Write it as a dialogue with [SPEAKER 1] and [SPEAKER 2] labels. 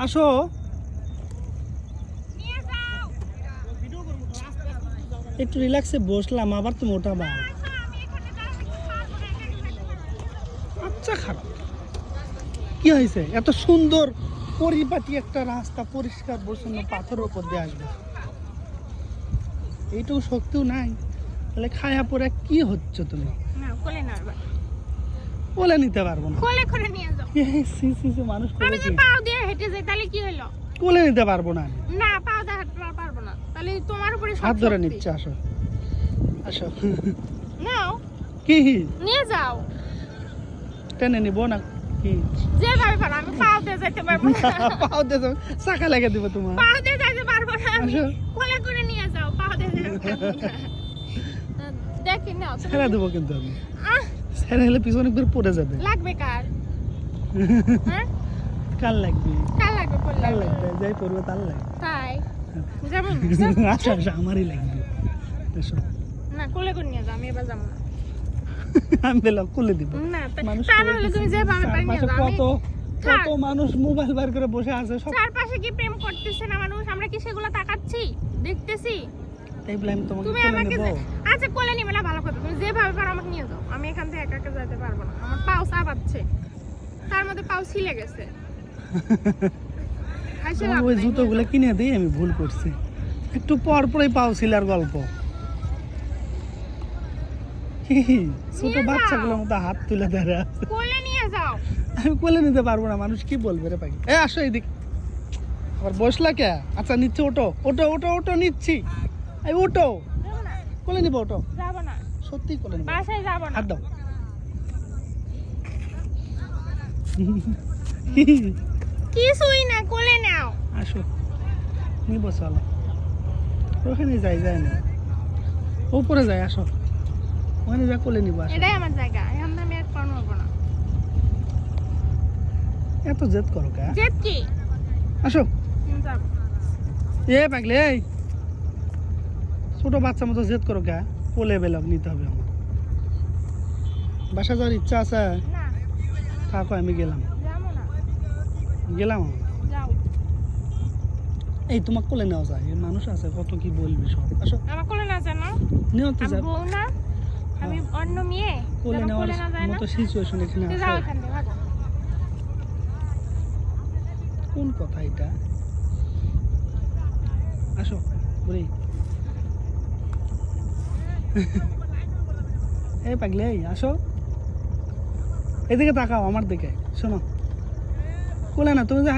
[SPEAKER 1] আসো। একটু রিল্যাক্সে বসলাম, আবার তুমি ওঠাবা। আচ্ছা খারাপ কি হয়েছে? এত সুন্দর পরিপাটি একটা রাস্তা, পরিষ্কার পরিচ্ছন্ন পাথরের উপর দিয়ে আসবে, এইটুকু শক্তিও নাই, তাহলে খায়া পরে কি হচ্ছে তুমি? কোলে নিতে পারবো না।
[SPEAKER 2] কোলে করে নিয়ে যাও।
[SPEAKER 1] মানুষ
[SPEAKER 2] আমি যে পাও দিয়ে হেঁটে যাই তাহলে কি হলো?
[SPEAKER 1] কোলে নিতে পারবো না আমি।
[SPEAKER 2] না, পাও দিয়ে হাঁটতে পারবো না, তাহলে তোমার উপরে সব
[SPEAKER 1] হাত ধরে
[SPEAKER 2] শক্তি।
[SPEAKER 1] নিচ্ছে, আসো আসো।
[SPEAKER 2] নাও,
[SPEAKER 1] কি
[SPEAKER 2] নিয়ে যাও।
[SPEAKER 1] টেনে নিবো না কি?
[SPEAKER 2] যেভাবে পারো, আমি পাও দিয়ে যেতে পারবো না।
[SPEAKER 1] পাও দিয়ে যাও, চাকা লাগিয়ে দিব তোমার।
[SPEAKER 2] পাও দিয়ে যেতে পারবো না আমি।
[SPEAKER 1] আসো।
[SPEAKER 2] কোলে করে নিয়ে যাও, পাও দিয়ে যেতে পারবো না। দেখি নাও,
[SPEAKER 1] ছেড়ে দেবো কিন্তু আমি।
[SPEAKER 2] আহ,
[SPEAKER 1] ছেড়ে হলে পিছনে ঘুরে পড়ে যাবে।
[SPEAKER 2] লাগবে কার? হ্যাঁ,
[SPEAKER 1] কার লাগবে?
[SPEAKER 2] কার লাগবে? কোলে
[SPEAKER 1] কার
[SPEAKER 2] লাগবে।
[SPEAKER 1] লাগবে? যাই পড়বে তার লাগবে।
[SPEAKER 2] তাই যেমন
[SPEAKER 1] আচ্ছা আচ্ছা, আমারই লাগবে। এসো।
[SPEAKER 2] না, কোলে করে নিয়ে যাও, আমি এবার যাবো না।
[SPEAKER 1] আমি বললাম কোলে দিব।
[SPEAKER 2] না,
[SPEAKER 1] মানুষ
[SPEAKER 2] তা নাহলে তুমি যেভাবে পারো নিয়ে যাও।
[SPEAKER 1] কত
[SPEAKER 2] থাক।
[SPEAKER 1] কত মানুষ মোবাইল বার করে বসে আছে, সব
[SPEAKER 2] চারপাশে কি প্রেম করতেছে না মানুষ? আমরা কি সেগুলো তাকাচ্ছি, দেখতেছি?
[SPEAKER 1] তাই বলে আমি তোমাকে
[SPEAKER 2] তুমি
[SPEAKER 1] কোলে
[SPEAKER 2] আমাকে
[SPEAKER 1] নেব?
[SPEAKER 2] আচ্ছা কোলে নিবে না, ভালো কথা। তুমি যেভাবে পারো আমাকে নিয়ে যাও, আমি এখান থেকে একা একা যেতে পারবো না। আমার পাও চাবাচ্ছে, তার মধ্যে পাও ছিলে গেছে। হাসি লাভ
[SPEAKER 1] ওই
[SPEAKER 2] নাই,
[SPEAKER 1] জুতোগুলো কিনে দিই, আমি ভুল করছি। একটু পর পরই পাও ছিলার গল্প। ছোট
[SPEAKER 2] নিয়ে যাও।
[SPEAKER 1] বাচ্চাগুলোর মতো হাত তুলে ধরে আছে।
[SPEAKER 2] কোলে নিয়ে যাও।
[SPEAKER 1] আমি কোলে নিতে পারবো না, মানুষ কি বলবে রে পাখি। আসো এইদিক। আবার বসলা কে? আচ্ছা নিচ্ছে, ওটো ওটো ওটো ওটো, নিচ্ছি। এই ওটো,
[SPEAKER 2] যাবো না,
[SPEAKER 1] কোলে নিবো, ওটো।
[SPEAKER 2] যাবো না,
[SPEAKER 1] সত্যি কোলে নিবো।
[SPEAKER 2] বাসায় যাবো না।
[SPEAKER 1] হাত দাও।
[SPEAKER 2] কিছুই না, কোলে নাও।
[SPEAKER 1] আসো, নিবো, চলো। ওখানে যাই না, উপরে যাই, আসো। ওখানে যা কোলে নিবো, আসো।
[SPEAKER 2] এটাই আমার জায়গা, এখান থেকে আমি আর কোনো হবো না।
[SPEAKER 1] এত জেদ করো কে?
[SPEAKER 2] জেদ কি?
[SPEAKER 1] আসো।
[SPEAKER 2] যাবো।
[SPEAKER 1] এ পাগলে, এই ছোট বাচ্চার মতো জেদ করো কে? কোলে বেলক নিতে হবে আমার। বাসা যাওয়ার ইচ্ছা আছে?
[SPEAKER 2] না,
[SPEAKER 1] থাকো, আমি গেলাম।
[SPEAKER 2] যাবো না।
[SPEAKER 1] গেলাম আমি।
[SPEAKER 2] যাও।
[SPEAKER 1] এই তোমার কোলে নেওয়া যায়, এই মানুষ আছে কত কি বলবি সব। আসো,
[SPEAKER 2] আমার কোলে না যায় না?
[SPEAKER 1] নেওয়া তো
[SPEAKER 2] আমি
[SPEAKER 1] যাবে।
[SPEAKER 2] বউ না, আমি অন্য মেয়ে।
[SPEAKER 1] কোলে
[SPEAKER 2] যেন
[SPEAKER 1] নেওয়ার
[SPEAKER 2] কোলে না যায় না?
[SPEAKER 1] মতো সিচুয়েশন এখানে
[SPEAKER 2] তুই
[SPEAKER 1] আছে?
[SPEAKER 2] যাও এখান থেকে, ভাগো।
[SPEAKER 1] কোন কথা এটা? আসো বলি। এই পাগলে, এই আসো, এদিকে তাকাও আমার দিকে। শোনো, কোলে না, তুমি যে